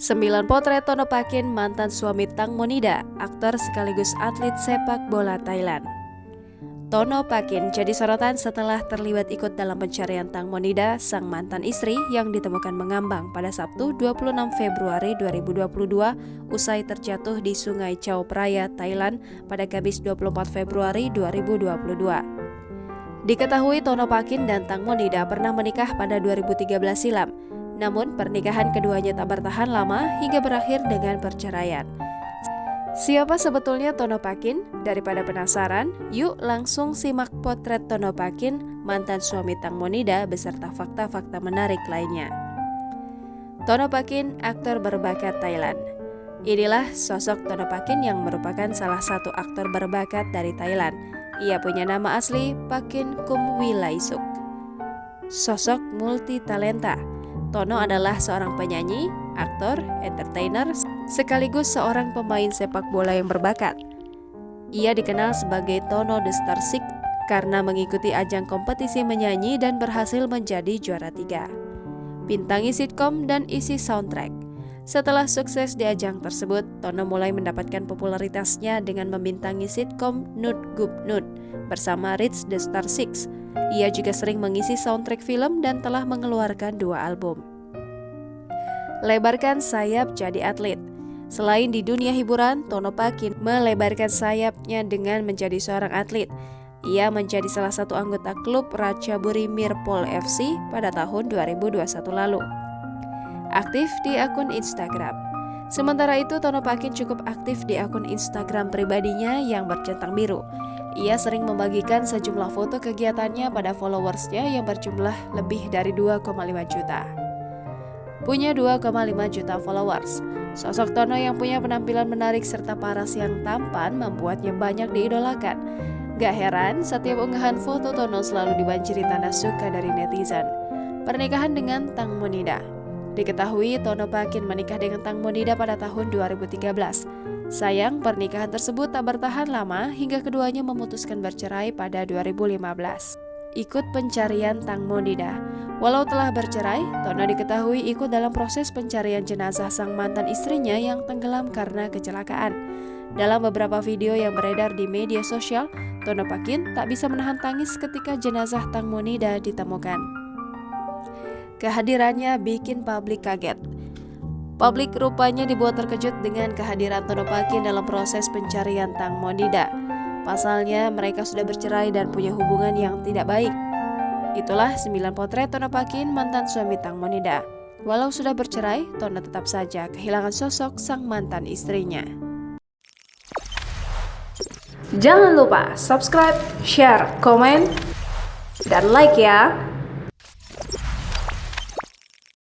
9 potret Tono Pakin, mantan suami Tang Monida, aktor sekaligus atlet sepak bola Thailand. Tono Pakin jadi sorotan setelah terlibat ikut dalam pencarian Tang Monida, sang mantan istri yang ditemukan mengambang pada Sabtu 26 Februari 2022 usai terjatuh di Sungai Chao Phraya, Thailand pada Kamis 24 Februari 2022. Diketahui Tono Pakin dan Tang Monida pernah menikah pada 2013 silam. Namun pernikahan keduanya tak bertahan lama hingga berakhir dengan perceraian. Siapa sebetulnya Tono Pakin? Daripada penasaran, yuk langsung simak potret Tono Pakin, mantan suami Tang Monida beserta fakta-fakta menarik lainnya. Tono Pakin, aktor berbakat Thailand. Inilah sosok Tono Pakin yang merupakan salah satu aktor berbakat dari Thailand. Ia punya nama asli Pakin Kumwilaisuk. Sosok multi talenta. Tono adalah seorang penyanyi, aktor, entertainer, sekaligus seorang pemain sepak bola yang berbakat. Ia dikenal sebagai Tono The Star Six karena mengikuti ajang kompetisi menyanyi dan berhasil menjadi juara 3. Bintangi sitkom dan isi soundtrack. Setelah sukses di ajang tersebut, Tono mulai mendapatkan popularitasnya dengan membintangi sitkom Nud Gup Nud bersama Rich The Star Six. Ia juga sering mengisi soundtrack film dan telah mengeluarkan 2 album. Lebarkan sayap jadi atlet. Selain di dunia hiburan, Tono Pakin melebarkan sayapnya dengan menjadi seorang atlet. Ia menjadi salah satu anggota klub Ratchaburi Mirpol FC pada tahun 2021 lalu. Aktif di akun Instagram. Sementara itu, Tono Pakin cukup aktif di akun Instagram pribadinya yang bercentang biru. Ia sering membagikan sejumlah foto kegiatannya pada followersnya yang berjumlah lebih dari 2,5 juta. Punya 2,5 juta followers. Sosok Tono yang punya penampilan menarik serta paras yang tampan membuatnya banyak diidolakan. Gak heran, setiap unggahan foto Tono selalu dibanjiri tanda suka dari netizen. Pernikahan dengan Tang Monida. Diketahui Tono Pakin menikah dengan Tang Monida pada tahun 2013. Sayang, pernikahan tersebut tak bertahan lama hingga keduanya memutuskan bercerai pada 2015. Ikut pencarian Tang Monida. Walau telah bercerai, Tono diketahui ikut dalam proses pencarian jenazah sang mantan istrinya yang tenggelam karena kecelakaan. Dalam beberapa video yang beredar di media sosial, Tono Pakin tak bisa menahan tangis ketika jenazah Tang Monida ditemukan. Kehadirannya bikin publik kaget. Publik rupanya dibuat terkejut dengan kehadiran Tono Pakin dalam proses pencarian Tang Monida. Pasalnya mereka sudah bercerai dan punya hubungan yang tidak baik. Itulah 9 potret Tono Pakin, mantan suami Tang Monida. Walau sudah bercerai, Tono tetap saja kehilangan sosok sang mantan istrinya. Jangan lupa subscribe, share, komen, dan like ya!